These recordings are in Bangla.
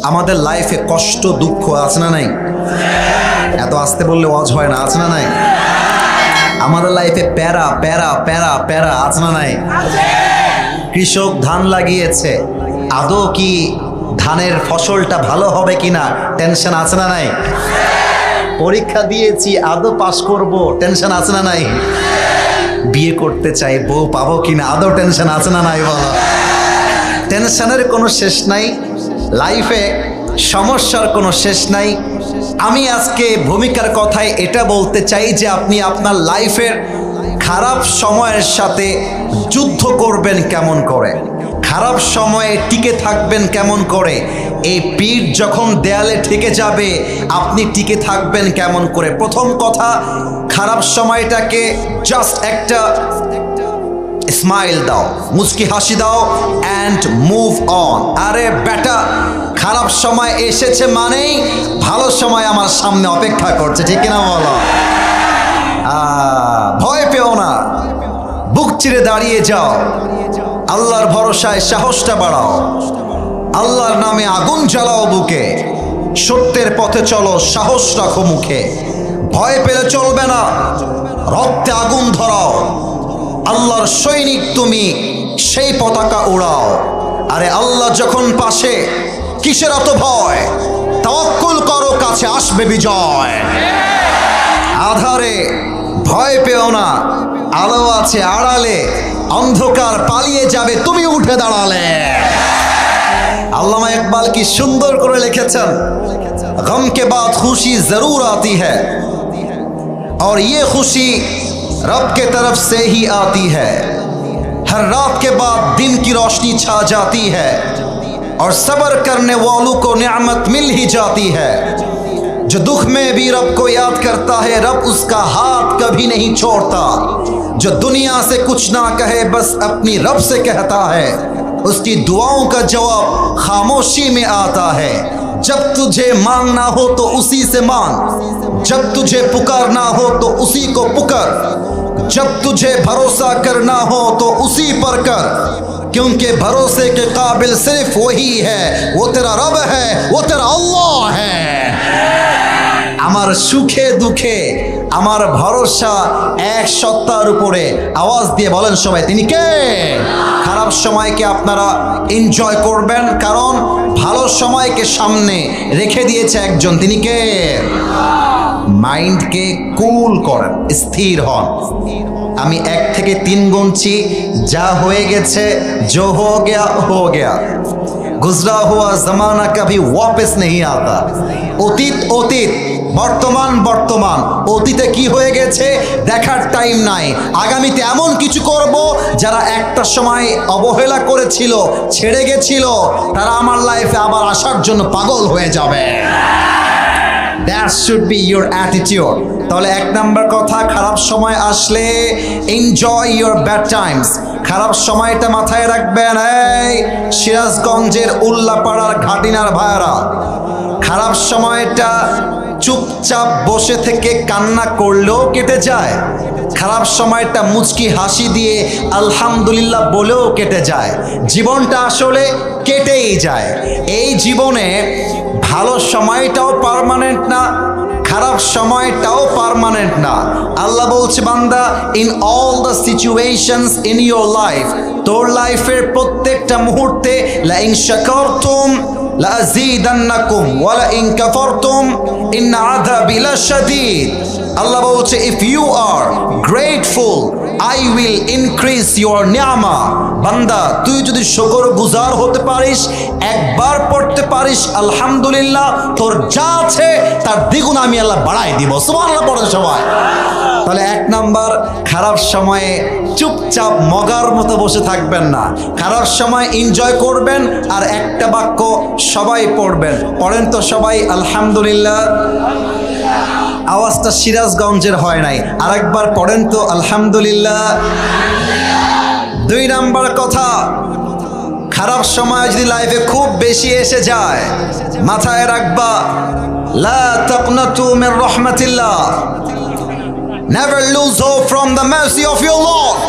আমাদের লাইফে কষ্ট দুঃখ আছে না নাই? এত আসতে বললে ওয়াজ হয় না, আছে না নাই? আমাদের লাইফে প্যারা প্যারা প্যারা প্যারা আছে না নাই? কৃষক ধান লাগিয়েছে, আদৌ কি ধানের ফসলটা ভালো হবে কিনা টেনশন আছে না নাই? পরীক্ষা দিয়েছি, আদৌ পাশ করব, টেনশন আছে না নাই? বিয়ে করতে চাই, বউ পাবো কিনা, আদৌ টেনশন আছে না নাই? বলো, টেনশনের কোনো শেষ নাই, লাইফে সমস্যার কোনো শেষ নাই। আমি আজকে ভূমিকার কথায় এটা বলতে চাই যে আপনি আপনার লাইফের খারাপ সময়ের সাথে যুদ্ধ করবেন কেমন করে, খারাপ সময়ে টিকে থাকবেন কেমন করে, এই পিঠ যখন দেয়ালে ঠেকে যাবে আপনি টিকে থাকবেন কেমন করে। প্রথম কথা, খারাপ সময়টাকে জাস্ট একটা স্মাইল দাও, মুচকি হাসি দাও অ্যান্ড মুভ অন। আরে বেটা, খারাপ সময় এসেছে মানেই ভালো সময় আমার সামনে অপেক্ষা করছে, ঠিক কিনা বলো? ভয় পেও না, বুক চিরে দাঁড়িয়ে যাও, আল্লাহর ভরসায় সাহসটা বাড়াও, আল্লাহর নামে আগুন জ্বালাও বুকে, সত্যের পথে চলো, সাহস রাখো মুখে, ভয় পেলে চলবে না, রক্তে আগুন ধরাও, আল্লাহর সৈনিক তুমি, সেই পতাকা উড়াও। আরে আল্লাহ যখন পাশে, কিসের এত ভয়? তাওয়াক্কুল করো, কাছে আসবে বিজয়। আধারে ভয় পেও না, আলো আছে আড়ালে, অন্ধকার পালিয়ে যাবে তুমি উঠে দাঁড়ালে। আল্লামা ইকবাল কি সুন্দর করে লিখেছেন, গম কে বাদ খুশি জরুর আতি হ্যায় और ये खुशी रब के तरफ से ही आती है, हर रात के बाद दिन की रोशनी छा जाती है और सब्र करने वालों को नेमत मिल ही जाती है। जो दुख में भी रब को याद करता है, रब उसका हाथ कभी नहीं छोड़ता। जो दुनिया से कुछ ना कहे, बस अपनी रब से कहता है, उसकी दुआओं का जवाब खामोशी में आता है। जब तुझे मांगना हो तो उसी से मांग, जब तुझे पुकारना हो तो उसी को पुकार, जब तुझे भरोसा करना हो तो उसी पर कर, क्योंकि भरोसे के काबिल सिर्फ वही है, वो तेरा रब है, वो तेरा अल्लाह है। আমার সুখে দুঃখে আমার ভরসা এক সত্তার উপরে। আওয়াজ দিয়ে বলেন সবাই, তিনি কে? খারাপ সময়কে আপনারা এনজয় করবেন, কারণ ভালো সময়কে সামনে রেখে দিয়েছে একজন, তিনি কে? মাইন্ডকে কুল করেন, স্থির হন। আমি 1 থেকে 3 গুনছি, যা হয়ে গেছে जो हो गया, गुजरा हुआ जमाना कभी वापस नहीं आता। অতীত অতীত, বর্তমান বর্তমান। অতীতে কি হয়ে গেছে দেখার টাইম নাই, আগামীতে এমন কিছু করব যারা একটা সময় অবহেলা করেছিল, ছেড়ে গেছিল, তারা আমার লাইফে আবার আসার জন্য পাগল হয়ে যাবে। That should be your attitude. তাহলে 1 নাম্বার কথা, খারাপ সময় আসলে এনজয় ইউর ব্যাড টাইমস। খারাপ সময়টা মাথায় রাখবেন। এই সিরাজগঞ্জের উল্লাপাড়ার ঘাটিনার ভাইরা, খারাপ সময়টা চুপচাপ বসে থেকে কান্না করলেও কেটে যায়, খারাপ সময়টা মুচকি হাসি দিয়ে আলহামদুলিল্লাহ বলেও কেটে যায়। জীবনটা আসলে কেটেই যায়। এই জীবনে ভালো সময়টাও পার্মানেন্ট না, খারাপ সময়টাও পার্মানেন্ট না। আল্লাহ বলছে, বান্দা, in all the situations in your life, তোর লাইফের প্রত্যেকটা মুহূর্তে, লা ইন শাকারতুম লা আযীদান্নাকুম ওয়া লা ইন কাফারতুম ইন্না আযাবি লাশাদীদ। আল্লাহ বলছে, if you are grateful I will increase your নিয়ামা। বান্দা, তুই যদি শুকরগুজার হতে পারিস, একবার পড়তে পারিস আলহামদুলিল্লাহ, তোর যা আছে তার দ্বিগুণ আমি আল্লাহ বাড়াই দিব। সুবহানাল্লাহ পড়েন সবাই। তাহলে 1 নাম্বার, খারাপ সময়ে চুপচাপ মগার মতো বসে থাকবেন না, খারাপ সময় এনজয় করবেন। আর একটা বাক্য সবাই পড়বেন, পড়েন তো সবাই আলহামদুলিল্লাহ। আওয়াজটা সিরাজগঞ্জের হয় নাই, আরেকবার পড়েন তো আলহামদুলিল্লাহ। 2 নাম্বার কথা, খারাপ সময় যদি লাইফে খুব বেশি এসে যায়, মাথায় রাখবা, লা তাকনাতু মির রাহমাতিল্লাহ, never lose hope from the mercy of your lord.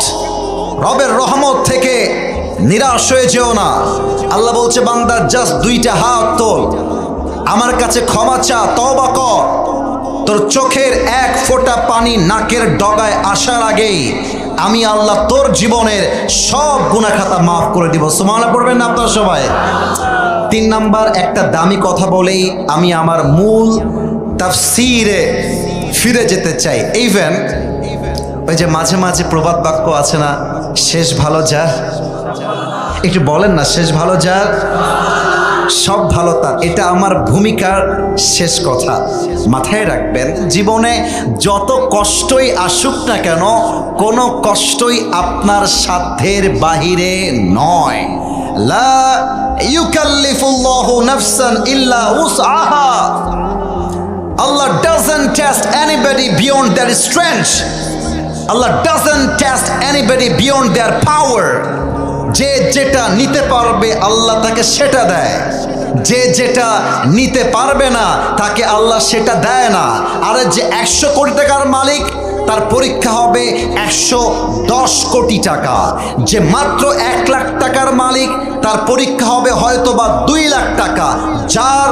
রবের রহমত থেকে নিরাশ হয়ে যেও না। আল্লাহ বলছে, বান্দা, জাস্ট 2টা হাত তোল, কাছে ক্ষমা চা, তওবা কর। তোর চোখের এক ফোঁটা পানি নাকের ডগায় আসার আগেই আমি আল্লাহ তোর জীবনের সব গুনাহ খাতা মাফ করে দিব। সুবহানাল্লাহ পড়বেন না আপনারা সবাই? 3 নাম্বার একটা দামি কথা বলেই আমি আমার মূল তাফসীরে ফিরে যেতে চাই। ইভেন ওই যে মাঝে মাঝে প্রবাদ বাক্য আছে না, শেষ ভালো যার, একটু বলেন না, শেষ ভালো যার সব ভালো তার। এটা আমার ভূমিকার শেষ কথা। মাথায় রাখবেন, জীবনে যত কষ্টই আসুক না কেন, কোনো কষ্টই আপনার সাধ্যের বাহিরে নয়। লা ইউকাল্লিফুল্লাহু নাফসান ইল্লা উসআহা। Allah doesn't test anybody beyond their strength. Allah doesn't test anybody beyond their power. যে যেটা নিতে পারবে আল্লাহ তাকে সেটা দেয়, যে যেটা নিতে পারবে না তাকে আল্লাহ সেটা দেয় না। আরে যে 100 কোটি টাকার মালিক, তার পরীক্ষা হবে 110 কোটি টাকা। যে মাত্র 1 লাখ টাকার মালিক, তার পরীক্ষা হবে হয়তোবা 2 লাখ টাকা। যার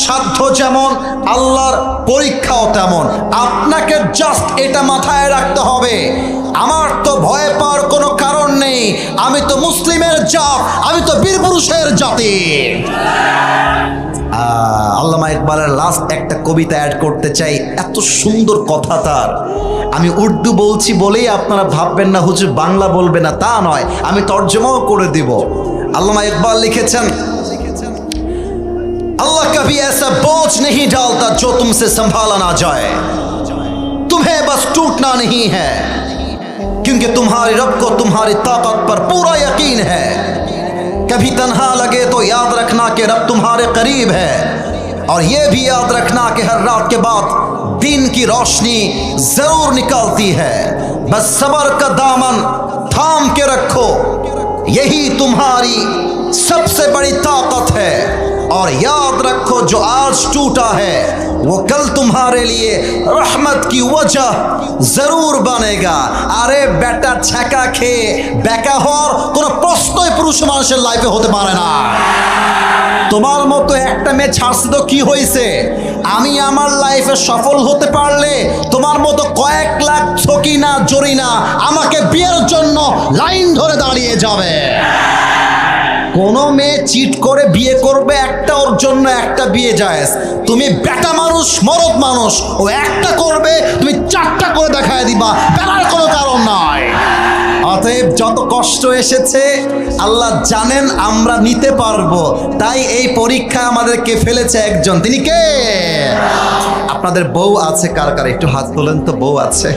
সাধ্য যেমন আল্লাহর পরীক্ষাও তেমন। আপনাকে জাস্ট এটা মাথায় রাখতে হবে, আমার তো ভয় পাওয়ার কোনো কারণ নেই, আমি তো মুসলিমের জাত, আমি তো বীর পুরুষের জাতি। আল্লামা ইকবালের লাস্ট একটা কবিতা অ্যাড করতে চাই, এত সুন্দর কথা তার। আমি উর্দু বলছি বলেই আপনারা ভাববেন না হুজুর বাংলা বলবে না, তা নয়, আমি তর্জমাও করে দিব। আল্লামা ইকবাল লিখেছেন, अल्लाह कभी ऐसा बोझ नहीं डालता जो तुमसे संभाला ना जाए, तुम्हें बस टूटना नहीं है, क्योंकि तुम्हारे रब को तुम्हारी ताकत पर पूरा यकीन है। कभी तन्हा लगे तो याद रखना कि रब तुम्हारे करीब है, और ये भी याद रखना कि हर रात के बाद दिन की रोशनी जरूर निकलती है। बस सब्र का दामन थाम के रखो, यही तुम्हारी सबसे बड़ी ताकत है, और याद रखो जो आज टूटा है वो कल तुम्हारे लिए रहमत की वजह जरूर बनेगा। আরে বেটা ছ্যাঁকা খেয়ে বেকা হওয়ার কোনো প্রশ্নই পুরুষ মানুষের লাইফে হতে পারে না। তোমার মতো একটা মেয়ে ছাড়ছে তো কি হয়েছে, আমি আমার লাইফে সফল হতে পারলে তোমার মতো কয়েক লাখ ছকিনা জরিনা আমাকে বিয়ের জন্য লাইন ধরে দাঁড়িয়ে যাবে। কোনো মেয়ে চিট করে বিয়ে করবে একটা, ওর জন্য একটা বিয়ে জায়েজ। তুমি বেটা মানুষ, মরদ মানুষ, ও একটা করবে, তুমি 4টা করে দেখায় দিবা, বেলার কোনো কারণ নাই। অতএব যত কষ্ট এসেছে আল্লাহ জানেন আমরা নিতে পারবো, তাই এই পরীক্ষা আমাদেরকে ফেলেছে একজন, তিনি কে? আপনাদের বউ আছে কার কার, একটু হাত তোলেন তো। বউ আছে?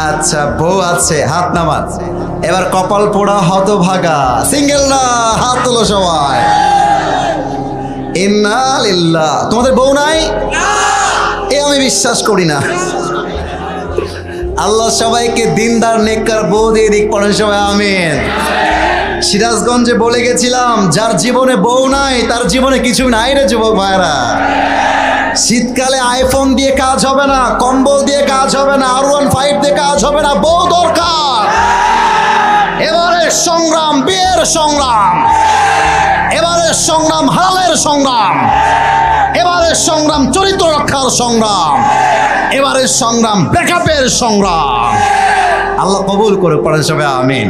আচ্ছা, বউ আছে, হাত নামান। এবার কপাল পোড়া হতভাগা সিঙ্গেলরা হাত তোলো সবাই। ইন্না লিল্লাহ। তোমাদের বউ নাই? এ আমি বিশ্বাস করি না। আল্লাহ সবাইকে দিনদার নেককার বউ দিয়ে দিক, পড়েন সবাই আমিন। সিরাজগঞ্জে বলে গেছিলাম, যার জীবনে বউ নাই তার জীবনে কিছু নাই রে যুবক ভাইরা। শীতকালে আইফোন দিয়ে কাজ হবে না, কম্বল দিয়ে কাজ হবে না, R15 দিয়ে কাজ হবে না, বউ দরকার। এবারে সংগ্রাম বিয়ের সংগ্রাম, এবারে সংগ্রাম হালালের সংগ্রাম, এবারে সংগ্রাম চরিত্র রক্ষার সংগ্রাম, এবারে সংগ্রাম ব্রেকআপের সংগ্রাম। আল্লাহ কবুল করে, পড়েন সবাই আমিন।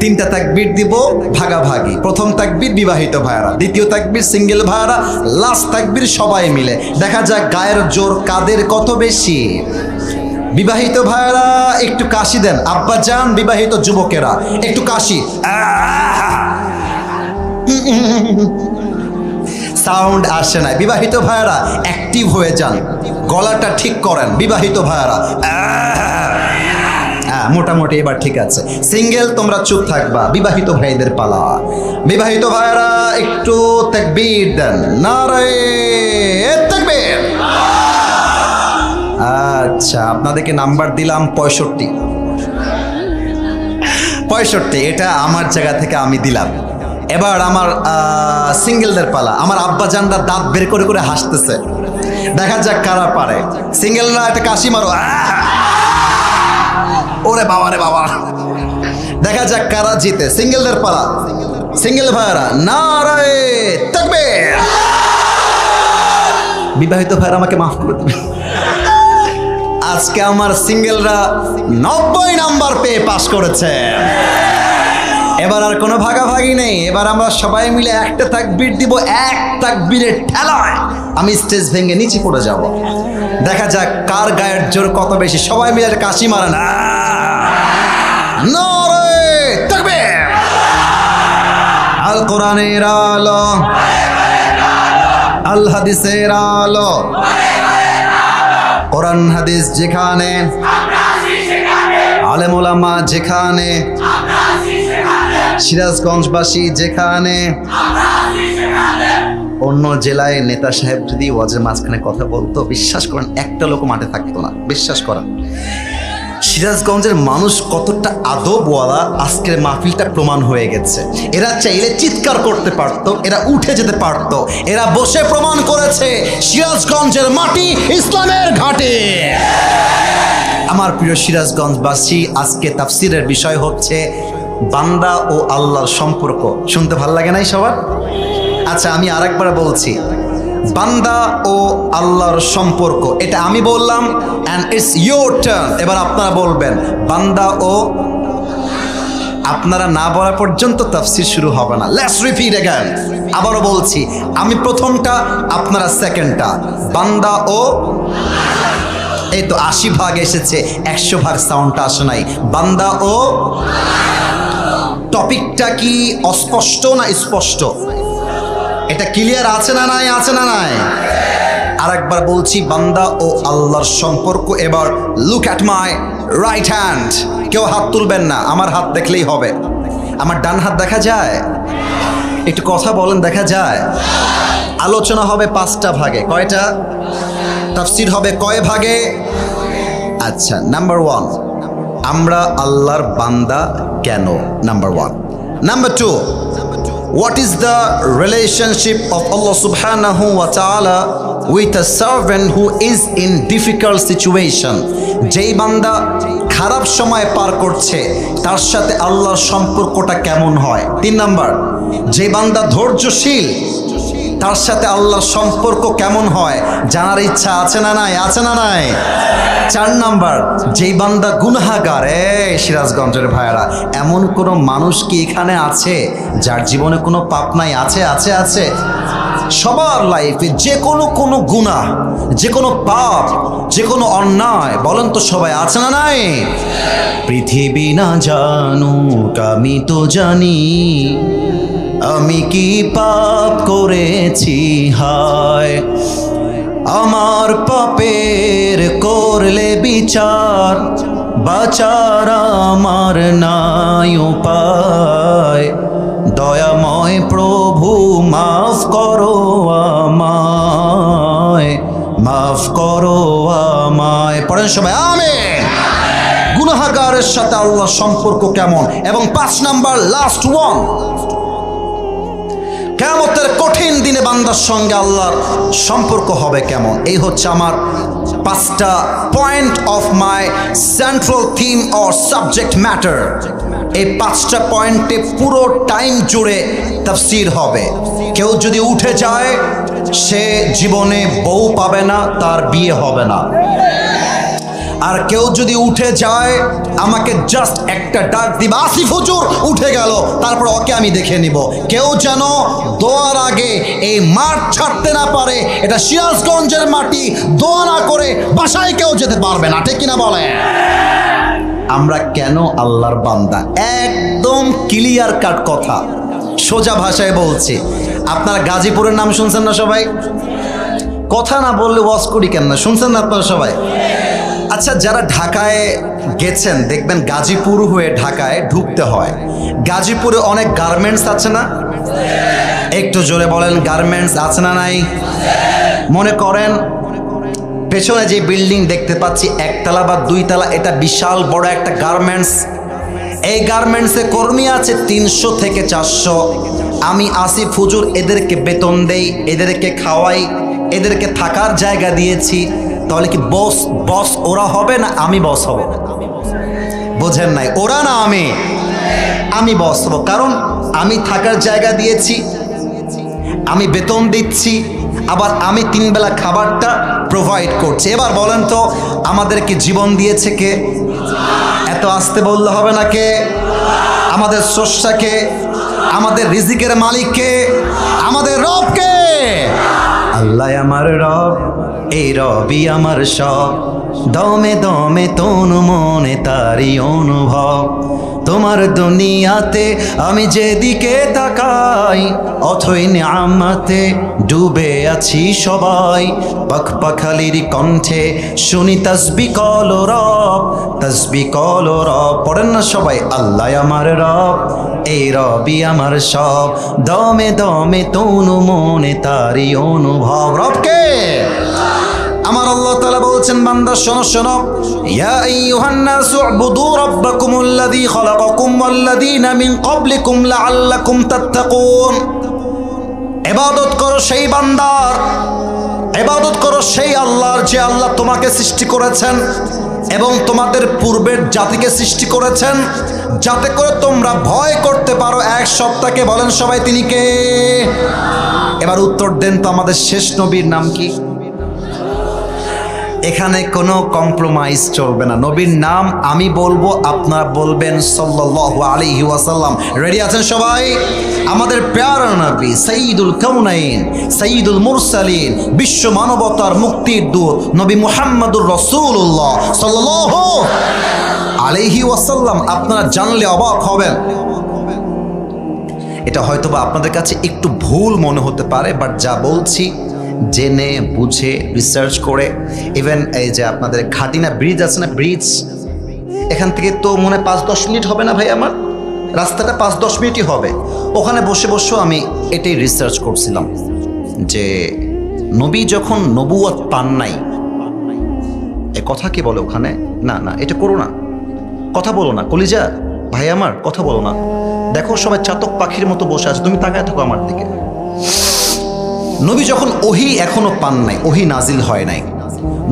3টা তাকবীর দিব ভাগাভাগি। প্রথম তাকবীর বিবাহিত ভাইরা, দ্বিতীয় তাকবীর সিঙ্গেল ভাইরা, লাস্ট তাকবীর সবাই মিলে। দেখা যাক গায়ের জোর কাদের কত বেশি। বিবাহিত ভাইরা একটু কাশি দেন, আব্বা জান। বিবাহিত যুবকেরা একটু কাশি, সাউন্ড আসে না। বিবাহিত ভাইরা অ্যাক্টিভ হয়ে যান, গলাটা ঠিক করেন। বিবাহিত ভাইরা মোটামুটি এবার ঠিক আছে। সিঙ্গেল তোমরা চুপ থাকবা, বিবাহিত ভাইদের পালা। বিবাহিত ভাইরা একটু তাকবীর দেন, নারে তাকবীর। আচ্ছা, আপনাদেরকে নাম্বার দিলাম 65। এটা আমার জায়গা থেকে আমি দিলাম। এবার আমার সিঙ্গেলদের পালা। আমার আব্বা জানরা দাঁত বের করে করে হাসতেছে, দেখা যাক কারা পারে। সিঙ্গেলরা একটা কাশি মারো, ওরে বাবা রে বাবা। দেখা যাক কারা জিতে। সিঙ্গেলদের পালা, সিঙ্গেল ভাইরা নারে তাকবীর। বিবাহিত ভাইরা আমাকে মাফ করে দেবে। আজকে আমার সিঙ্গেলরা 90 নাম্বার পেয়ে পাশ করেছে। এবার আর কোনো ভাগাভাগি নেই, এবার আমরা সবাই মিলে একটা তাকবীর দিব, এক তাকবীরের ঠেলায় আমি স্টেজ ভেঙে নিচে পড়ে যাব। দেখা যাক কার গায়ের জোর কত বেশি। সবাই মিলে একটা কাশি মারে না, নারে তাকবীর। আল কোরআনের আলো, আল হাদিসের আলো, কোরআন হাদিস যেখানে, আলেম ওলামা যেখানে, সিরাজগঞ্জবাসী যেখানে, অন্য জেলায় নেতা সাহেব যদি ওয়াজের মাঝখানে কথা বলতো, বিশ্বাস করেন একটা লোক মাঠে থাকতো না। বিশ্বাস করেন সিরাজগঞ্জের মানুষ কতটা আদবওয়ালা আজকের মাহফিলটা প্রমাণ হয়ে গেছে। এরা চাইলে চিৎকার করতে পারতো, এরা উঠে যেতে পারতো, এরা বসে প্রমাণ করেছে সিরাজগঞ্জের মাটি ইসলামের ঘাটে। আমার প্রিয় সিরাজগঞ্জবাসী, আজকে তাফসিরের বিষয় হচ্ছে বান্দা ও আল্লাহর সম্পর্ক। শুনতে ভালো লাগে নাই সবার? আচ্ছা, আমি আরেকবার বলছি, বান্দা ও আল্লাহর সম্পর্ক, এটা আমি বললাম অ্যান্ড ইটস ইয়োর টার্ন। এবার আপনারা বলবেন বান্দা ও, আপনারা না বলা পর্যন্ত তাফসীর শুরু হবে না। Let's repeat again. আবারও বলছি, আমি প্রথমটা, আপনারা সেকেন্ডটা। বান্দা ও, এই তো 80 ভাগ এসেছে, 100 ভাগ সাউন্ডটা আসে নাই। বান্দা ও, টপিকটা কি অস্পষ্ট না স্পষ্ট? এটা ক্লিয়ার আছে না নাই? আছে না নাই? আরেকবার বলছি, বান্দা ও আল্লাহর সম্পর্ক। এবার look at my right hand. কেউ হাত তুলবেন না, আমার হাত দেখলেই হবে। আমার ডান হাত দেখা যায়? একটু কথা বলেন, দেখা যায়? আলোচনা হবে 5টা ভাগে। কয়টা? তাফসীর হবে কয় ভাগে? আচ্ছা, নাম্বার 1, আমরা আল্লাহর বান্দা কেন? Number 1। Number 2, what is the relationship of Allah subhanahu wa ta'ala with a servant who is in difficult situation? যেই বান্দা খারাপ সময় পার করছে তার সাথে আল্লাহর সম্পর্কটা কেমন হয়? 3 নাম্বার, যে বান্দা ধৈর্যশীল তার সাথে আল্লাহর সম্পর্ক কেমন হয়? জানার ইচ্ছা আছে না নাই? আছে না নাই? 4 নাম্বার, যেই বান্দা গুনাহগার। সিরাজগঞ্জের ভাইয়েরা, এমন কোনো মানুষ কি এখানে আছে যার জীবনে কোনো পাপ নাই? আছে, আছে, আছে। সবার লাইফে যে কোনো গুনাহ, যে কোনো পাপ, যে কোনো অন্যায়, বলেন তো সবাই আছে না নাই? পৃথিবী না জানুক আমি তো জানি, আমি কি পাপ করেছি হায়। আমার পাপের করলে বিচার, বাঁচার আমার নাই উপায়। দয়াময় প্রভু মাফ করো আমায়, মাফ করো আমায়। পড়েন সবাই আমিন। গুনাহগারের সাথে আল্লাহর সম্পর্ক কেমন? এবং 5 নাম্বার, লাস্ট ওয়ান, কিয়ামতের কঠিন দিনে বান্দার সঙ্গে আল্লাহর সম্পর্ক হবে কেমন? এই হচ্ছে আমার 5টা point of my central theme or subject matter. এই 5টা পয়েন্টে পুরো টাইম জুড়ে তাফসীর হবে। কেউ যদি উঠে যায় সে জীবনে বউ পাবে না, তার বিয়ে হবে না। আর কেউ যদি উঠে যায়, আমাকে জাস্ট একটা ডাক দিবা, আসিফ হুজুর উঠে গেল, তারপর ওকে আমি দেখে নিব। কেউ যেন দোয়ার আগে এই মাঠ ছাড়তে না পারে। এটা সিরাজগঞ্জের মাটি, দোয়া না করে বাসায় কেউ যেতে পারবে না। ঠিক কিনা বলে? আমরা কেন আল্লাহর বান্দা? একদম ক্লিয়ার কাট কথা, সোজা ভাষায় বলছি। আপনারা গাজীপুরের নাম শুনছেন না সবাই? কথা না বললে ওয়াজ করি কেন না? শুনছেন না আপনারা সবাই? আচ্ছা, যারা ঢাকায় গেছেন দেখবেন গাজীপুর হয়ে ঢাকায় ঢুকতে হয়। গাজীপুরে অনেক গার্মেন্টস আছে না? একটু জোরে বলেন, গার্মেন্টস আছে না নাই? মনে করেন পেছনে যে বিল্ডিং দেখতে পাচ্ছি, 1 তলা বা 2 তলা, এটা বিশাল বড় একটা গার্মেন্টস। এই গার্মেন্টসে কর্মী আছে 300 থেকে 400। আমি আসিফ হুজুর এদেরকে বেতন দেই, এদেরকে খাওয়াই, এদেরকে থাকার জায়গা দিয়েছি। তাহলে কি বস ওরা হবে না আমি বস হব? বোঝেন নাই? ওরা না আমি বস হব। কারণ আমি থাকার জায়গা দিয়েছি, আমি বেতন দিচ্ছি, আবার আমি 3 বেলা খাবারটা প্রোভাইড করছি। এবার বলেন তো আমাদেরকে জীবন দিয়েছে কে? এত আস্তে বললে হবে না, কে? আমাদের স্রষ্টাকে, আমাদের রিজিকের মালিককে, আমাদের রবকে। আল্লাহ আমার রব, এই রবই আমার সব, দমে দমে তনু মনে তারি অনুভব। তোমার দুনিয়াতে আমি যেদিকে তাকাই, অথই নিয়ামতে ডুবে আছি সবাই। পাখপাখালির কণ্ঠে শুনি তাসবিহ কলো রব, তাসবিহ কলো রব। পড়েন না সবাই, আল্লাহ আমার রব, এই রবই আমার সব, দমে দমে তনু মনে তারি অনুভব। রবকে আমার আল্লাহ তাআলা বলছেন, বান্দা শোনো শোনো, ইয়া আইয়ুহান নাসু উবুদু রাব্বাকুমুল্লাযী খালাকাকুম ওয়াল্লাযীনা মিন ক্বাবলিকুম লাআল্লাকুম তাত্তাকুন। ইবাদত করো সেই বান্দার, ইবাদত করো সেই আল্লাহর, যে আল্লাহ তোমাকে সৃষ্টি করেছেন এবং তোমাদের পূর্বের জাতিকে সৃষ্টি করেছেন, যাতে করে তোমরা ভয় করতে পারো এক সত্তাকে। বলেন সবাই, তিনি কে? এবার উত্তর দেন তো, আমাদের শেষ নবীর নাম কি? এখানে কোনো কম্প্রোমাইজ চলবে না। নবীর নাম আমি বলবো, আপনারা বলবেন সাল্লাল্লাহু আলাইহি ওয়াসাল্লাম। রেডি আছেন সবাই? আমাদের প্যারা নবী, সাইয়্যিদুল কাউনাইন, সাইয়্যিদুল মুরসালিন, বিশ্ব মানবতার মুক্তির দূত নবী মুহাম্মদুর রাসূলুল্লাহ সাল্লাল্লাহু আলাইহি ওয়াসাল্লাম। আপনারা জানলে অবাক হবেন। এটা হয়তোবা আপনাদের কাছে একটু ভুল মনে হতে পারে, বাট যা বলছি জেনে বুঝে রিসার্চ করে, ইভেন এই যে আপনাদের ঘাটিনা ব্রিজ আছে না, ব্রিজ, এখান থেকে তো মনে 5-10 মিনিট হবে না ভাই, আমার রাস্তাটা 5-10 মিনিটই হবে। ওখানে বসে বসেও আমি এটাই রিসার্চ করছিলাম যে নবী যখন নবুয়ত পান নাই, এ কথা কি বলে ওখানে? না না, এটা করো না, কথা বলো না, কলিজা ভাই আমার, কথা বলো না। দেখো সবাই চাতক পাখির মতো বসে আছে, তুমি তাকায় থাকো আমার দিকে। নবী যখন ওহী এখনো পান নাই, ওহী নাজিল হয় নাই,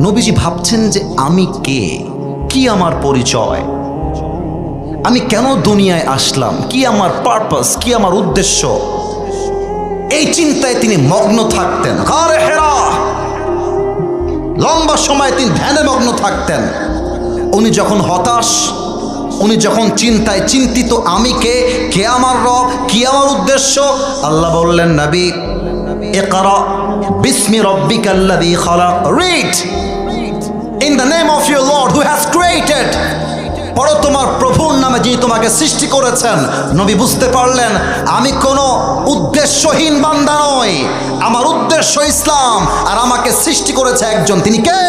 নবীজি ভাবছেন যে আমি কে, কি আমার পরিচয়, আমি কেন দুনিয়ায় আসলাম, কি আমার পারপাস, কি আমার উদ্দেশ্য, এই চিন্তায় তিনি মগ্ন থাকতেন। গারে হেরা লম্বা সময় তিনি ধ্যানে মগ্ন থাকতেন। উনি যখন হতাশ, উনি যখন চিন্তায় চিন্তিত, আমি কে, কে আমার রব, কি আমার উদ্দেশ্য, আল্লাহ বললেন, নবী ইকরা বিসমি রাব্বিকাল্লাযী খালাক, read in the name of your lord who has created. পড়ো তোমার প্রভুর নামে, যিনি তোমাকে সৃষ্টি করেছেন। নবী বুঝতে পারলেন আমি কোনো উদ্দেশ্যহীন বান্দা নই, আমার উদ্দেশ্য ইসলাম, আর আমাকে সৃষ্টি করেছে একজন, তিনি কে?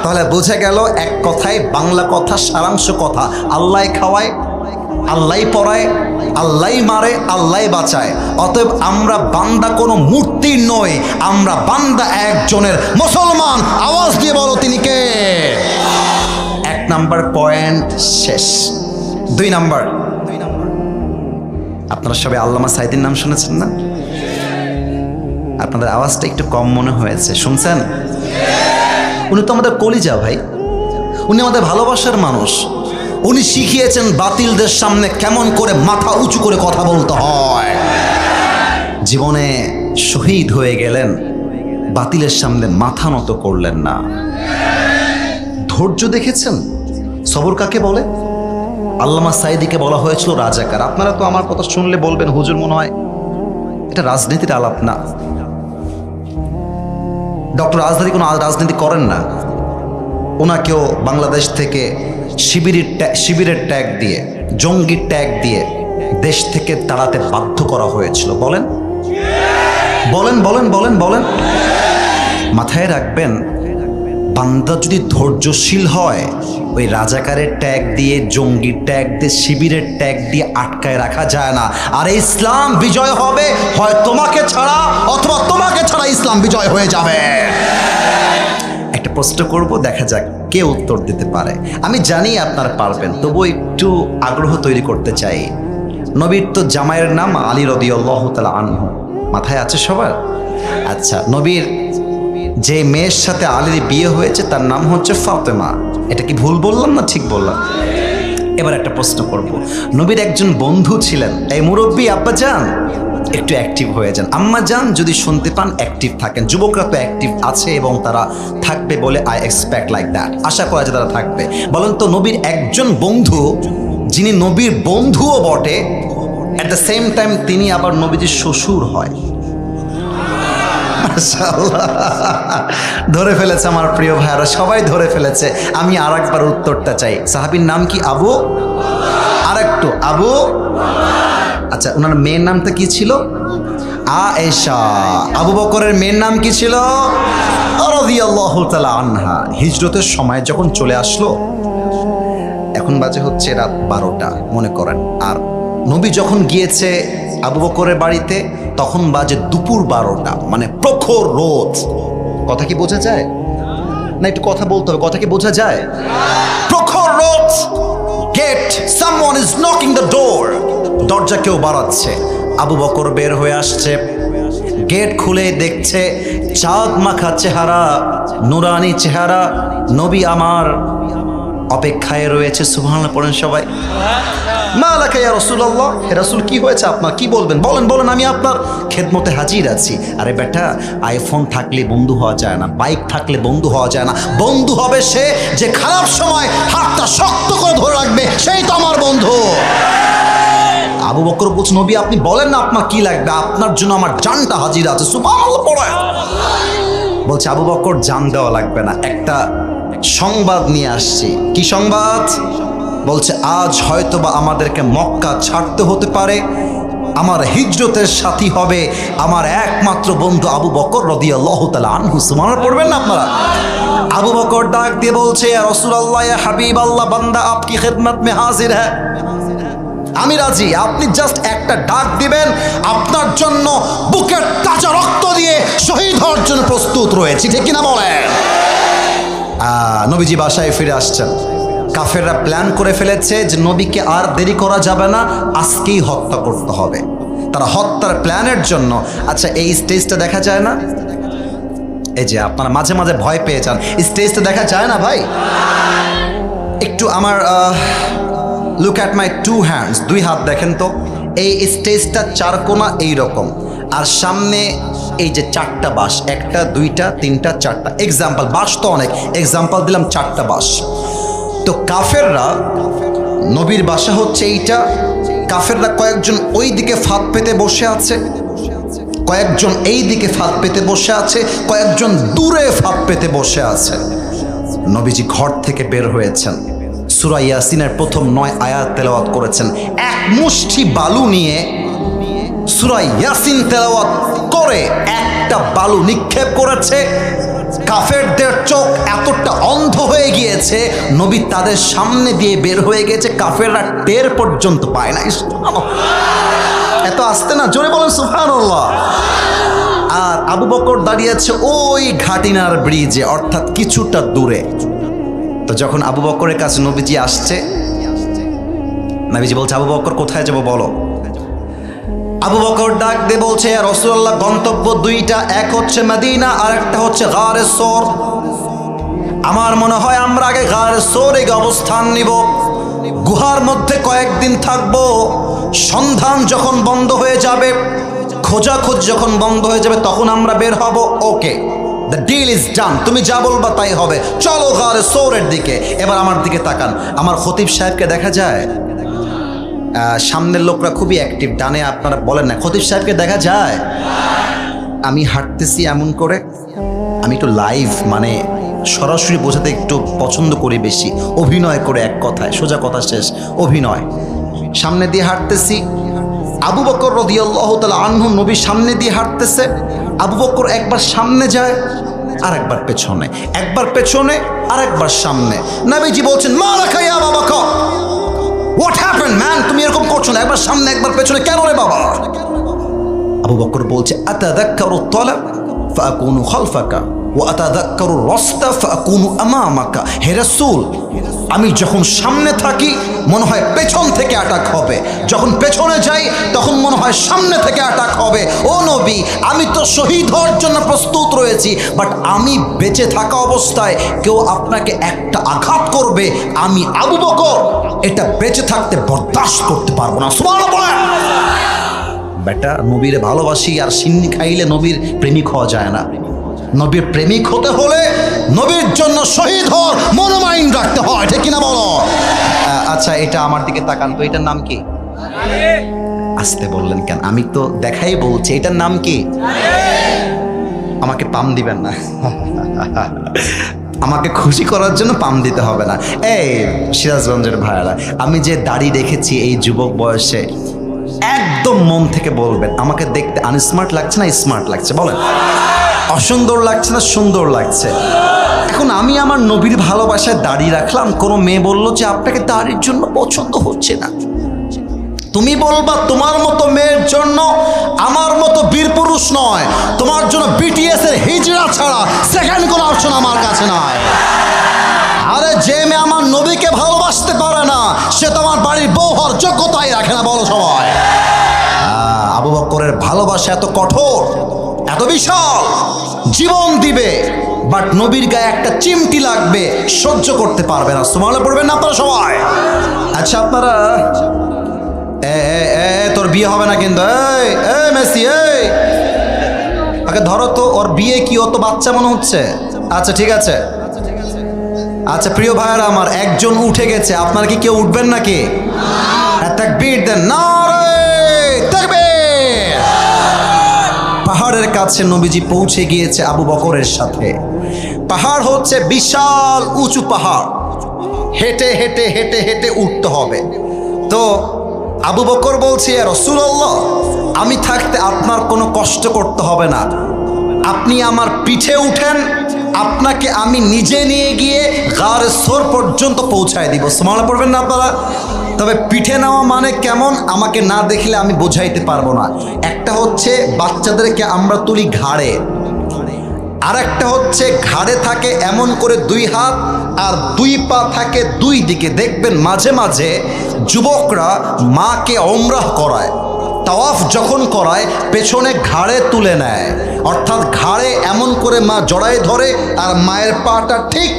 তাহলে বুঝে গেল এক কথায়, বাংলা কথা, সারাংশ কথা, আল্লাহ খাওয়ায়, আল্লাহ পড়ায়, আল্লাহ মারে, আল্লাহ বাঁচায়। অতএব আমরা বান্দা কোনো মূর্তির নই, আমরা বান্দা একজনের, মুসলমান। আওয়াজ দিয়ে বলো, তিনি কে? 1 নাম্বার পয়েন্ট শেষ। 2 নাম্বার, আপনারা সবাই আল্লামা সাঈদীর নাম শুনেছেন না? আপনাদের আওয়াজটা একটু কম মনে হয়েছে, শুনছেন? উনি তো আমাদের কলিজা ভাই, উনি আমাদের ভালোবাসার মানুষ। উনি শিখিয়েছেন বাতিলদের সামনে কেমন করে মাথা উঁচু করে কথা বলতে হয়। জীবনে শহীদ হয়ে গেলেন, বাতিলের সামনে মাথা নত করলেন না। ধৈর্য দেখেছেন? সবর কাকে বলে? আল্লামা সাঈদীকে বলা হয়েছিল রাজাকার। আপনারা তো আমার কথা শুনলে বলবেন, হুজুর মনে হয় এটা রাজনীতির আলাপ না। ডক্টর আজহারী কোনো রাজনীতি করেন না। ওনাকেও বাংলাদেশ থেকে শিবিরের ট্যাগ দিয়ে, জঙ্গির ট্যাগ দিয়ে দেশ থেকে তাড়াতে বাধ্য করা হয়েছিল। বলেন বলেন বলেন বলেন বলেন। মাথায় রাখবেন, বান্দা যদি ধৈর্যশীল হয়, ওই রাজাকারের ট্যাগ দিয়ে, জঙ্গির ট্যাগ দিয়ে, শিবিরের ট্যাগ দিয়ে আটকায় রাখা যায় না। আর ইসলাম বিজয় হবে হয় তোমাকে ছাড়া, অথবা তোমাকে ছাড়া ইসলাম বিজয় হয়ে যাবে। একটা প্রশ্ন করব, দেখা যাক কে উত্তর দিতে পারে। আমি জানি আপনারা পারবেন, তবু একটু আগ্রহ তৈরি করতে চাই। নবীর তো জামাইয়ের নাম আলী রাদিয়াল্লাহু তাআলা আনহু, মাথায় আছে সবার? আচ্ছা, নবীর যে মেয়ের সাথে আলীর বিয়ে হয়েছে তার নাম হচ্ছে ফাতেমা। এটা কি ভুল বললাম না ঠিক বললাম? এবার একটা প্রশ্ন করব, নবীর একজন বন্ধু ছিলেন, এই মুরব্বী আব্বাজান, একটু অ্যাক্টিভ হয়ে যান। আম্মা যান যদি শুনতে পান অ্যাক্টিভ থাকেন। যুবকরা তো অ্যাক্টিভ আছে এবং তারা থাকবে বলে আই এক্সপেক্ট লাইক দ্যাট, আশা করা যায় তারা থাকবে। বলেন তো নবীর একজন বন্ধু, যিনি নবীর বন্ধুও বটে, অ্যাট দ্য সেম টাইম তিনি আবার নবীজির শ্বশুর হয়। মাশাআল্লাহ, ধরে ফেলেছে আমার প্রিয় ভাইয়ারা, সবাই ধরে ফেলেছে। আমি আর একবার উত্তরটা চাই। সাহাবীর নাম কি? আবু, আর একটু আবু, আচ্ছা ওনার মেয়ের নামটা কি ছিল? আয়েশা। আবু বকরের মেয়ের নাম কি ছিল? রাদিয়াল্লাহু তাআলা আনহা। হিজরতের সময় যখন চলে আসলো, এখন বাজে হচ্ছে রাত 12টা মনে করেন, আর নবী যখন গিয়েছে আবু বকরের বাড়িতে তখন বাজে দুপুর 12টা, মানে প্রখর রোদ। কথা কি বোঝা যায় না? একটু কথা বলতে হবে, কথা কি বোঝা যায়? প্রখর রোদ, gate, someone is knocking the door, দরজা কেউ বাড়াচ্ছে। আবু বকর বের হয়ে আসছে, গেট খুলে দেখছে চাঁদ মাখা চেহারা, নুরানি চেহারা, নবী আমার অপেক্ষায় রয়েছে। সুবহানাল্লাহ পড়েন সবাই। মা লাকা ইয়া রাসূলুল্লাহ, হে রাসূল কি হয়েছে আপনার, কি বলবেন? বলেন বলেন, আমি আপনার খেদমতে হাজির আছি। আরে বেটা, আইফোন থাকলে বন্ধু হওয়া যায় না, বাইক থাকলে বন্ধু হওয়া যায় না। বন্ধু হবে সে যে খারাপ সময় হাতটা শক্ত করে ধরে রাখবে, সেই তো আমার বন্ধু। আবু বকর বলছে নবী আপনি বলেন না আপনার কি লাগবে, আপনার জন্য আমার জানটা হাজির আছে। সুবহানাল্লাহ পড়েন। বলছে আবু বকর জান দেওয়া লাগবে না, একটা সংবাদ নিয়ে আসছি। কি সংবাদ? বলছে আজ হয়তোবা আমাদেরকে মক্কা ছাড়তে হতে পারে, আমার হিজরতের সাথী হবে আমার একমাত্র বন্ধু আবু বকর রাদিয়াল্লাহু তাআলা আনহু। সুবহানাল্লাহ পড়বেন না আপনারা? আবু বকর ডাক দিয়ে বলছে ইয়া রাসূলুল্লাহ, ইয়া হাবিবাল্লাহ, বান্দা আপকি খিদমত মে হাজির হ্যায়, আমি রাজি। আপনি জাস্ট একটা ডাক দিবেন, আপনার জন্য বুকের তাজা রক্ত দিয়ে শহীদ হওয়ার জন্য প্রস্তুত রয়েছি। ঠিক কিনা বলেন? নবীজি বাসায় ফিরে আসছেন। কাফেররা প্ল্যান করে ফেলেছে যে নবীকে আর দেরি করা যাবে না, আজকেই হত্যা করতে হবে। তারা হত্যার প্ল্যানের জন্য, আচ্ছা এই স্টেজটা দেখা যায় না? এই যে আপনারা মাঝে মাঝে ভয় পেয়ে যান, স্টেজটা দেখা যায় না ভাই? একটু আমার look at my two hands, দুই হাত দেখেন তো। এই স্টেজটা চারকোনা এইরকম, আর সামনে এই যে চারটা বাঁশ, একটা দুইটা তিনটা চারটা, এক্সাম্পল, বাঁশ তো অনেক, এক্সাম্পল দিলাম চারটা বাঁশ। তো কাফেররা, নবীর বাসা হচ্ছে এইটা, কাফেররা কয়েকজন ওই দিকে ফাঁদ পেতে বসে আছে, কয়েকজন এই দিকে ফাঁদ পেতে বসে আছে, কয়েকজন দূরে ফাঁদ পেতে বসে আছে। নবীজি ঘর থেকে বের হয়েছেন, সূরা ইয়াসিনের প্রথম 9 আয়াত তেলাওয়াত করেছেন। এক মুষ্টি বালু নিয়ে সূরা ইয়াসিন তেলাওয়াত করে একটা বালু নিক্ষেপ করেছে। কাফেরদের চোখ এতটা অন্ধ হয়ে গিয়েছে, নবী তাদের সামনে দিয়ে বের হয়ে গেছে, কাফেররা টের পর্যন্ত পায় না। এত আসতে না, জোরে বলেন সুবহানাল্লাহ। আর আবু বকর দাঁড়িয়ে আছে ওই ঘাটিনার ব্রিজে, অর্থাৎ কিছুটা দূরে। তো যখন আবু বকরের কাছে নবীজি আসছে, নবীজি বলছে আবু বকর কোথায় যাব বলো। আবু বকর ডাক দিয়ে বলছে ইয়া রাসূলুল্লাহ, গন্তব্য দুইটা, এক হচ্ছে মদিনা আর একটা হচ্ছে গারে সৌর। আমার মনে হয় আমরা আগে গারে সৌরে অবস্থান নিব, গুহার মধ্যে কয়েকদিন থাকবো। সন্ধান যখন বন্ধ হয়ে যাবে, খোঁজাখোঁজ যখন বন্ধ হয়ে যাবে, তখন আমরা বের হব। ওকে, দ্য ডিল ইজ ডান, তুমি যা বলবা তাই হবে, চলো গারে সৌরের দিকে। এবার আমার দিকে তাকান, আমার খতিব সাহেবকে দেখা যায়? সামনের লোকরা খুবই অ্যাক্টিভ, ডানে আপনারা বলেন না, খতিব সাহেবকে দেখা যায়? আমি হাঁটতেছি এমন করে, আমি একটু লাইভ মানে সরাসরি বোঝাতে একটু পছন্দ করি বেশি, অভিনয় করে, এক কথায় সোজা কথা শেষ, অভিনয়। সামনে দিয়ে হাঁটতেছি, আবু বকর রাদিয়াল্লাহু তাআলা আনহু নবীর সামনে দিয়ে হাঁটতেছে। আবু বকর একবার সামনে যায় আর একবার পেছনে, একবার পেছনে আর একবার সামনে। নবীজি বলছেন মা লাকা ইয়া Abu Bakr, what happened man, তুমি এরকম করছো না, একবার সামনে একবার পেছনে কেন রে বাবা? আবু বকর বলছে আতাযাক্কারু তালাব ফাআকুনু খালফাকা ওয়া আতাযাক্কারু রাসতা ফাআকুনু আমামাকা। হে রাসূল, আমি যখন সামনে থাকি মনে হয় পেছন থেকে অ্যাটাক হবে, যখন পেছনে যাই তখন মনে হয় সামনে থেকে অ্যাটাক হবে। ও নবী, আমি তো শহীদ হওয়ার জন্য প্রস্তুত রয়েছি, বাট আমি বেঁচে থাকা অবস্থায় কেউ আপনাকে একটা আঘাত করবে, আমি আবু বকর এটা বেঁচে থাকতে বরদাস্ত করতে পারবো না। সুবহানাল্লাহ। বেটা নবীর ভালোবাসি আর সিন্নি খাইলে নবীর প্রেমিক হওয়া যায় না। নবীর প্রেমিক হতে হলে নবীর জন্য শহীদ হওয়ার মনোমাইন রাখতে হয়, ঠিক কিনা বলো? আচ্ছা, এটা আমার দিকে তাকান তো, এটার নাম কি? আসতে বললেন কেন? আমি তো দেখাই বলছি, এটার নাম কি? আমাকে পাম দিবেন না, আমাকে খুশি করার জন্য পাম দিতে হবে না। এই সিরাজগঞ্জের ভাইয়ারা, আমি যে দাড়ি রেখেছি এই যুবক বয়সে, একদম মন থেকে বলবেন আমাকে দেখতে আনস্মার্ট লাগছে না স্মার্ট লাগছে? বলেন, অসুন্দর লাগছে না সুন্দর লাগছে? এখন আমি আমার নবীর ভালোবাসায় দাড়ি রাখলাম, কোনো মেয়ে বলল যে আপনাকে দাড়ির জন্য পছন্দ হচ্ছে না, তুমি বলবা তোমার মতো মেয়ের জন্য আমার মতো বীর পুরুষ নয়, তোমার জন্য বিটিএস এর হিজড়া ছাড়া সেকেন্ড কোনো অপশন আমার কাছে নাই। আরে যে মেয়ে আমার নবীকে ভালোবাসতে পারে না সে তোমার বাড়ির বউ হওয়ার যোগ্যতাই রাখে না, বলো সবাই। আবু বকরের ভালোবাসা এত কঠোর, এত বিশাল, জীবন দিবে, বাট নবীর গায়ে একটা চিমটি লাগবে, সহ্য করতে পারবে না। সুবহানাল্লাহ পড়বেন না আপনারা সবাই? আচ্ছা, আপনারা তোর বিয়ে হবে না কিন্তু, এই মেসি, এই আগে ধরো তো, ওর বিয়ে কি? ও তো বাচ্চা মনে হচ্ছে। আচ্ছা ঠিক আছে, আচ্ছা প্রিয় ভাইয়েরা আমার, একজন উঠে গেছে, আপনারা কি কেউ উঠবেন নাকি? তাকবীর দেন, নারে তাকবীর। পাহাড়ের কাছে নবীজি পৌঁছে গিয়েছে আবু বকরের সাথে। পাহাড় হচ্ছে বিশাল উঁচু পাহাড়, হেঁটে হেঁটে হেঁটে হেঁটে উঠতে হবে। তো আবু বকর বলছে, ইয়া রাসূলুল্লাহ, আমি থাকতে আপনার কোনো কষ্ট করতে হবে না, আপনি আমার পিঠে উঠেন, আপনাকে আমি নিজে নিয়ে গিয়ে গার সোর পর্যন্ত পৌঁছায় দিব। সুবহানাল্লাহ পড়বেন না আপনারা? তবে পিঠে নেওয়া মানে কেমন আমাকে না দেখলে আমি বোঝাইতে পারবো না। একটা হচ্ছে বাচ্চাদেরকে আমরা তুলি ঘাড়ে, আর একটা হচ্ছে ঘাড়ে থাকে এমন করে দুই হাত আর দুই পা থাকে দুই দিকে। দেখবেন মাঝে মাঝে যুবকরা মাকে ওমরাহ করায়, তাওয়াফ যখন করায় পেছনে ঘাড়ে তুলে নেয়, অর্থাৎ ঘাড়ে এমন করে মা জড়ায় ধরে আর মায়ের পাটা ঠিক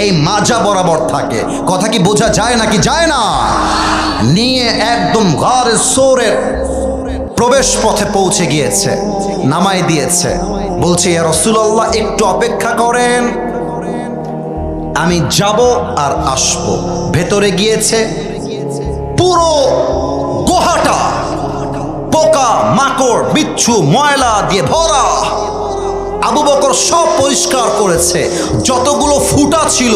এই মাজা বরাবর থাকে। কথা কি বোঝা যায় নাকি যায় না? নিয়ে একদম গার সোরের প্রবেশ পথে পৌঁছে গিয়েছে, নামাই দিয়েছে, বলছে ইয়া রাসূলুল্লাহ একটু অপেক্ষা করেন, আমি যাব আর আসবো। ভেতরে গিয়েছে, পুরো গুহাটা পোকা মাকড় বিচ্ছু ময়লা দিয়ে ভরা। আবু বকর সব পরিষ্কার করেছে, যতগুলো ফুটা ছিল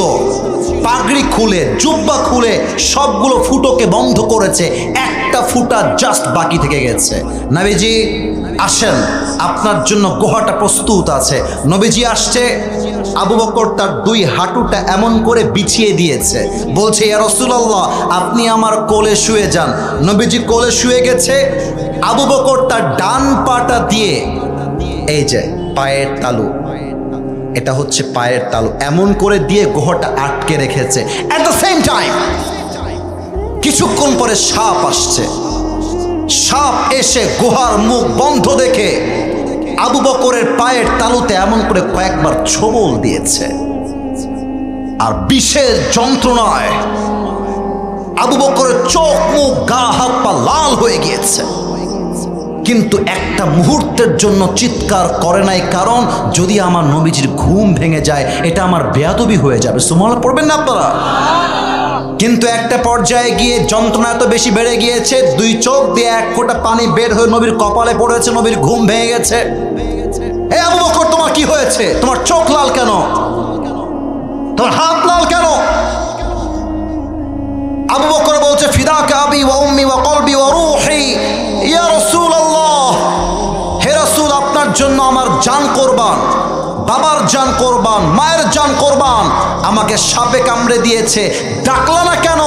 পাগড়ি খুলে জুব্বা খুলে সবগুলো ফুটোকে বন্ধ করেছে, একটা ফুটা জাস্ট বাকি থেকে গেছে। নবীজি আসেন, আপনার জন্য গুহাটা প্রস্তুত আছে। নবীজি আসছে, আবু বকর তার দুই হাঁটুটা এমন করে বিছিয়ে দিয়েছে, বলছে ইয়া রাসূলুল্লাহ আপনি আমার কোলে শুয়ে যান। নবীজি কোলে শুয়ে গেছে, আবু বকর তার ডান পাটা দিয়ে এই যে পায়ের তালু, এটা হচ্ছে পায়ের তালু, এমন করে দিয়ে গুহাটা আটকে রেখেছে। এট দ্য সেম টাইম কিছুক্ষণ পরে সাপ আসছে, সাপ এসে গুহার মুখ বন্ধ দেখে আবু বকরের পায়ের তালুতে এমন করে কয়েকবার ছোবল দিয়েছে, আর বিশেষ যন্ত্রণায় আবু বকরের চোখ মুখ গা হাত পা লাল হয়ে গিয়েছে, কিন্তু একটা মুহূর্তের জন্য চিৎকার করে নাই, কারণ যদি আমার নবীজির ঘুম ভেঙে যায় এটা আমার বেয়াদবি হয়ে যাবে। সুবহানাল্লাহ পড়বেন না আপনারা? কিন্তু একটা পর্যায়ে গিয়ে যন্ত্রণা এত বেশি বেড়ে গিয়েছে, দুই চোখ দিয়ে এক ফোঁটা পানি বের হয়ে নবীর কপালে পড়েছে, নবীর ঘুম ভেঙে গেছে। হে আবু বকর তোমার কি হয়েছে? তোমার চোখ লাল কেন? তোমার হাত লাল কেন? আবু বকর বলছে ফিদাকা আবি ওয়া উম্মি ওয়া কলবি ওয়া রূহি ইয়া রাসূলুল্লাহ, হে রাসূল আপনার জন্য আমার জান কোরবান, বাবার জান কোরবান, মায়ের জান কোরবান। আমাকে সাপে কামড়ে দিয়েছে, ডাকলা না কেন?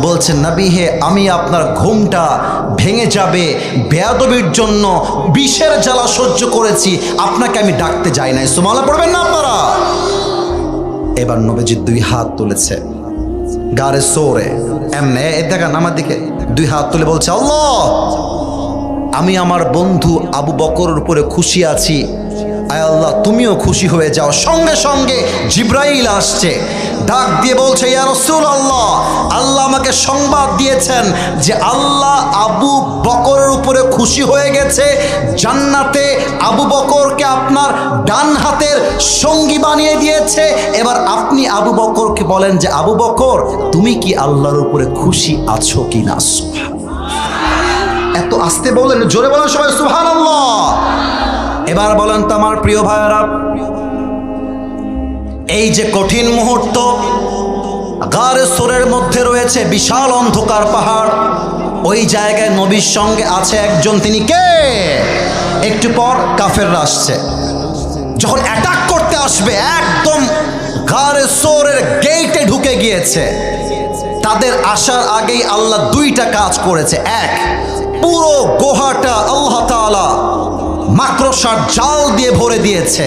বলছে নবী হে আমি আপনার ঘুমটা ভেঙে যাবে বেয়াদবির জন্য বিষের জ্বালা সহ্য করেছি, আপনাকে আমি ডাকতে যাই নাই। সুবহানাল্লাহ পড়বেন না আপনারা? এবার নবীজি দুই হাত তুলেছে গারে সোরে, এমনে দেখেন আমার দিকে, দুই হাত তুলে বলছে আল্লাহ আমি আমার বন্ধু আবু বকরের উপরে খুশি আছি, আয় আল্লাহ তুমিও খুশি হয়ে যাও। সঙ্গে সঙ্গে জিব্রাইল আসছে, ডাক দিয়ে বলছে, ইয়া রাসূলুল্লাহ, আল্লাহ আমাকে সংবাদ দিয়েছেন যে আল্লাহ আবু বকরের উপরে খুশি হয়ে গেছে, জান্নাতে আবু বকরকে আপনার ডান হাতের সঙ্গী বানিয়ে দিয়েছে। এবার আপনি আবু বকরকে বলেন যে আবু বকর, তুমি কি আল্লাহর উপরে খুশি আছো কিনা? এত আস্তে বলেন, জোরে বলেন সবাই সুবহানাল্লাহ। এবার বলেন তো আমার প্রিয় ভাইয়েরা, এই যে কঠিন মুহূর্ত, গারে সোরের মধ্যে রয়েছে বিশাল অন্ধকার পাহাড়, ওই জায়গায় নবীর সঙ্গে আছে একজন, তিনি কে? একটু পর কাফেররা আসছে, যখন অ্যাটাক করতে আসবে একদম গারে সোরের গেটে ঢুকে গিয়েছে। তাদের আসার আগেই আল্লাহ দুইটা কাজ করেছে। এক, পুরো গুহাটা আল্লাহ তাআলা মাকড়সার জাল দিয়ে ভরে দিয়েছে,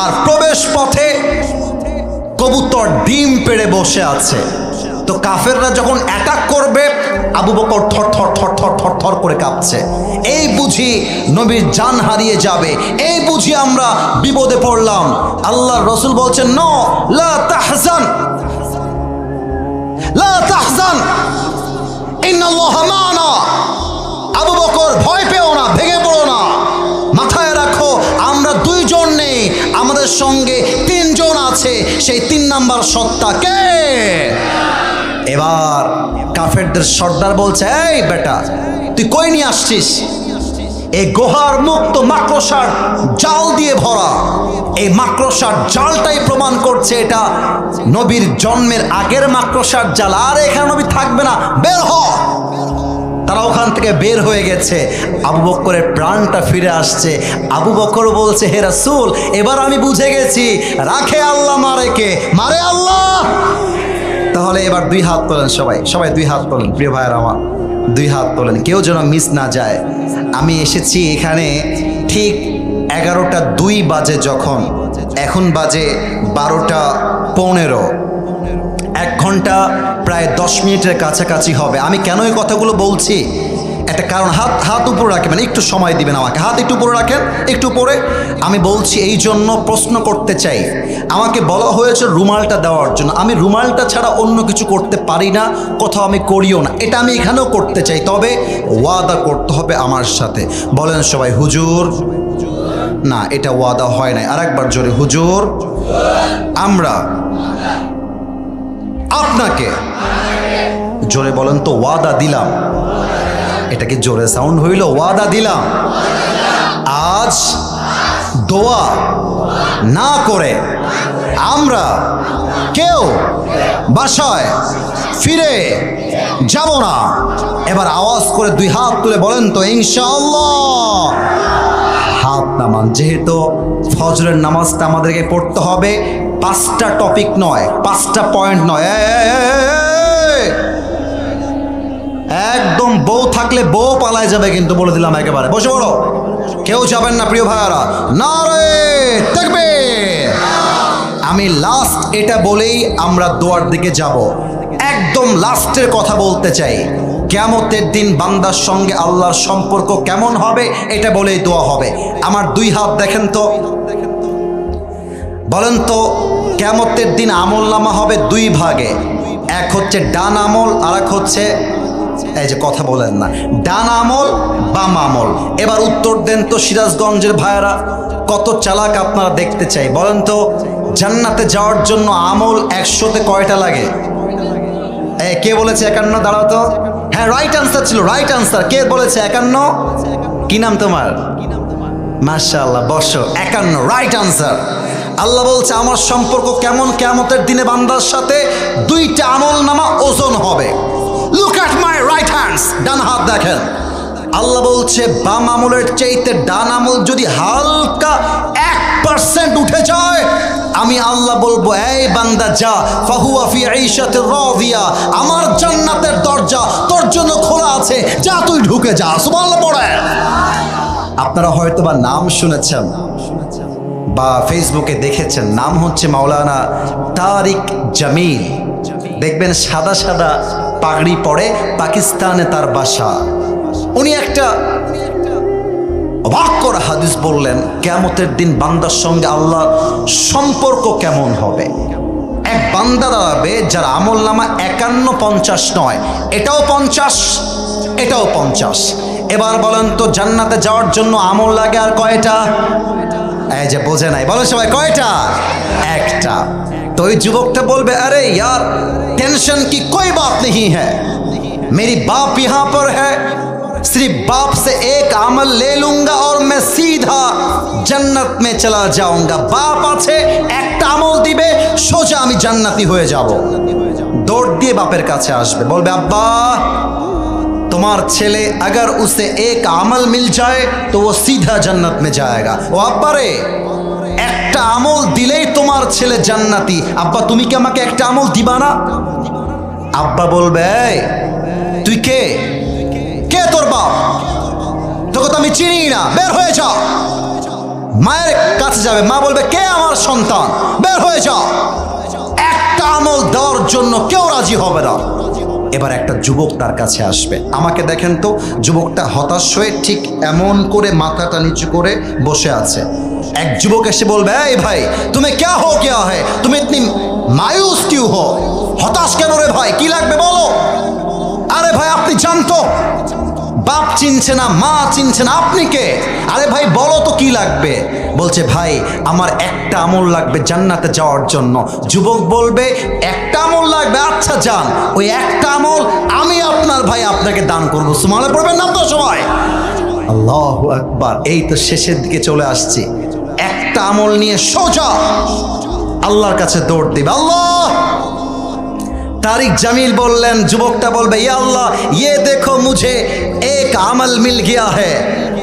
আর প্রবেশ পথে কবুতর ডিম পেড়ে বসে আছে। তো কাফেররা যখন অ্যাটাক করবে, আবু বকর থর থর থর থর থর থর করে কাঁপছে। এই বুঝি নবীর জান হারিয়ে যাবে, এই বুঝি আমরা বিপদে পড়লাম। আল্লাহর রাসূল বলছেন, নো, লা তাহজান, লা তাহজান, ইন্নাল্লাহা মা'না। আবু বকর, ভয় পেও না, ভেঙে পড়ো না, মাথায় রাখো আমরা দুইজন নেই, আমাদের সঙ্গে তিনজন আছে। সেই 3 নাম্বার সত্তা কে? এবার কাফেরদের সর্দার বলছে, এই বেটা, তুই কই নিয়ে আসছিস? এই গুহার মুখ তো মাকড়সার জাল দিয়ে ভরা। এই মাকড়সার জালটাই প্রমাণ করছে এটা নবীর জন্মের আগের মাকড়সার জাল, আর এখানে নবী থাকবে না, বের হ। তারা ওখান থেকে বের হয়ে গেছে, আবু বকরের প্রাণটা ফিরে আসছে। আবু বকর বলছে, হে রাসূল, এবার আমি বুঝে গেছি, রাখে আল্লাহ, মারে কে? মারে আল্লাহ। তাহলে এবার 2 হাত তোলেন, সবাই সবাই 2 হাত তোলেন, প্রিয় ভাইয়ের আমার 2 হাত তোলেন, কেউ যেন মিস না যায়। আমি এসেছি এখানে ঠিক 11টা 2 বাজে, যখন এখন বাজে 12টা 15, 1 ঘন্টা প্রায় 10 মিনিটের কাছাকাছি হবে। আমি কেন এই কথাগুলো বলছি? একটা কারণ, হাত উপরে রাখবেন, একটু সময় দিবেন আমাকে, হাত একটু উপরে রাখেন, একটু উপরে। আমি বলছি এই জন্য, প্রশ্ন করতে চাই। আমাকে বলা হয়েছে রুমালটা দেওয়ার জন্য, আমি রুমালটা ছাড়া অন্য কিছু করতে পারি না, কোথাও আমি করিও না। এটা আমি এখানেও করতে চাই, তবে ওয়াদা করতে হবে আমার সাথে। বলেন সবাই হুজুর। না, এটা ওয়াদা হয় নাই, আরেকবার জোরে, হুজুর, আমরা আপনাকে, জোরে বলেন তো, ওয়াদা দিলাম। এটা কি জোরে সাউন্ড হইল? ওয়াদা দিলাম আজ দোয়া না করে আমরা কেউ বাসায় ফিরে যাব না। এবার আওয়াজ করে 2 হাত তুলে বলেন তো, ইনশাআল্লাহ। হাত নামান, যেহেতু ফজরের নামাজটা আমাদেরকে পড়তে হবে, 5টা টপিক নয়, 5টা পয়েন্ট নয়। একদম বউ থাকলে বউ পালায় যাবে, কিন্তু বলে দিলাম একেবারে। বসে পড়ো, কেউ যাবেন না প্রিয় ভাইয়ারা। নারে তাকবীর। আমি লাস্ট এটা বলেই আমরা দোয়ার দিকে যাব। একদম লাস্টের কথা বলতে চাই, কিয়ামতের দিন বান্দার সঙ্গে আল্লাহর সম্পর্ক কেমন হবে, এটা বলেই দোয়া হবে। আমার 2 হাত দেখেন তো, বলেন তো, কিয়ামতের দিন আমলনামা হবে 2 ভাগে, এক হচ্ছে ডান আমল, আর এক হচ্ছে, এই যে কথা বলেন না, ডান আমল বাম আমল। এবার উত্তর দেন তো সিরাজগঞ্জের ভাইয়েরা, কত চালাক আপনারা দেখতে চাই। বলেন তো, জান্নাতে যাওয়ার জন্য আমল 100তে কয়টা লাগে? কে বলেছে 51? দাঁড়াও তো, হ্যাঁ রাইট আনসার ছিল, রাইট আনসার। কে বলেছে 51? কি নাম তোমার? মাশাআল্লাহ, বসো। 51 রাইট আনসার। আল্লাহ বলছে আমার সম্পর্ক কেমন কিয়ামতের দিনে বান্দার সাথে? 2টা আমল নামা ওজন হবে। Look at my right hands, ডান হাত দেখেন। আল্লাহ বলছে বাম আমলের চাইতে ডান আমল যদি হালকা 1% উঠে যায়, আমি আল্লাহ বলবো, এই বান্দা যা, ফাহুয়া ফি আইশাতির রাদিয়া, আমার জান্নাতের দরজা তোর জন্য খোলা আছে, যা তুই ঢুকে যা। সুবহানাল্লাহ পড়ে। আপনারা হয়তো বা নাম শুনেছেন বা ফেসবুকে দেখেছেন, নাম হচ্ছে মাওলানা তারিক জামিল। দেখবেন সাদা সাদা পাগড়ি পরে, পাকিস্তানে তার বাসা। উনি একটা অবাক করে হাদিস বললেন, কিয়ামতের দিন বান্দার সঙ্গে আল্লাহর সম্পর্ক কেমন হবে। এক বান্দা দাঁড়াবে যার আমল নামা 51-50 নয়, এটাও 50, এটাও 50। এবার বলেন তো জান্নাতে যাওয়ার জন্য আমল লাগে আর কয়টা? এই যে বোঝে নাই, বলো সবাই কয়টা? একটা। তো ওই যুবকটা বলবে, আরে यार टेंशन की कोई बात नहीं है, मेरी बाप यहाँ पर है, सिर्फ बाप से एक अमल ले लूंगा और मैं सीधा जन्नत में चला जाऊंगा। बाप আছে একটা আমল দিবে, সোজা আমি জান্নাতি হয়ে যাব। দৌড় দিয়ে বাপের কাছে আসবে, বলবে আব্বা তোমার ছেলে अगर उसे एक अमल मिल जाए तो वो सीधा जन्नत में जाएगा। ও আব্বা রে, একটা আমল দিলেই তোমার ছেলে জান্নাতি, আব্বা তুমি কি আমাকে একটা আমল দিবা না? আব্বা বলবে, এই তুই কে? কে তোর বাপ? তোকে তো আমি চিনি না, বের হয়ে যাও। মায়ের কাছে যাবে, মা বলবে, কে আমার সন্তান? বের হয়ে যাও। একটা আমল দেওয়ার জন্য কেউ রাজি হবে না। এবার একটা যুবক তার কাছে আসবে, আমাকে দেখেন তো, যুবকটা হতাশ হয়ে ঠিক এমন করে মাথাটা নিচু করে বসে আছে। এক যুবক এসে বলবে, এই ভাই তুমি क्या हो गया है, তুমি इतनी मायूस क्यों हो, হতাশ কেন রে ভাই, কি লাগবে বলো? আরে ভাই আপনি জানতো বাপ চিনছে না, মা চিনছে না, আপনি কে? আরে ভাই বলো তো কি লাগবে? বলছে ভাই আমার একটা আমল লাগবে জান্নাতে যাওয়ার জন্য। যুবক বলবে, একটা আমল লাগবে, আচ্ছা যান, ওই একটা আমল আমি আপনার ভাই আপনাকে দান করবো। সুবহানাল্লাহ পড়বেন না তো সবাই? আল্লাহু আকবার। এই তো শেষের দিকে চলে আসছি, একটা আমল নিয়ে সোজা আল্লাহর কাছে দৌড় দিবে। আল্লাহ, तारिक जमील बोलें, जुबकटा बोलबे, या अल्लाह ये देखो मुझे एक अमल मिल गया है,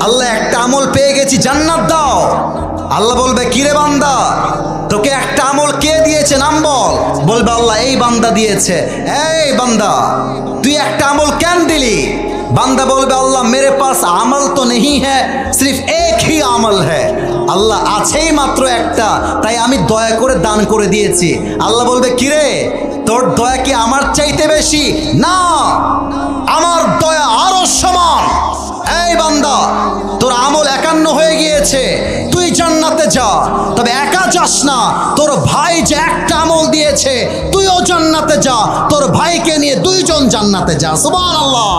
अल्लाह एक আমল পেয়ে গেছি, জান্নাত দাও। আল্লাহ বলবে, কিরে বান্দা তোকে একটা আমল কে দিয়েছে, নাম বল। বলবে, আল্লাহ এই বান্দা দিয়েছে। এই বান্দা তুই একটা আমল কেন দিলি? বান্দা বলবে, আল্লাহ मेरे पास আমল তো नहीं है, सिर्फ एक ही আমল है। আল্লাহ আছেই মাত্র একটা, তাই আমি দয়া করে দান করে দিয়েছি। আল্লাহ বলবে, কিরে তোর দয়া কি আমার চাইতে বেশি? না, আমার দয়া আরো সমান। এই বান্দা তোর আমল 51 হয়ে গিয়েছে, তুই জান্নাতে যা, তবে একা যাস না, তোর ভাই যে একটা আমল দিয়েছে তুইও জান্নাতে যা, তোর ভাইকে নিয়ে দুইজন জান্নাতে যা। সুবহানাল্লাহ।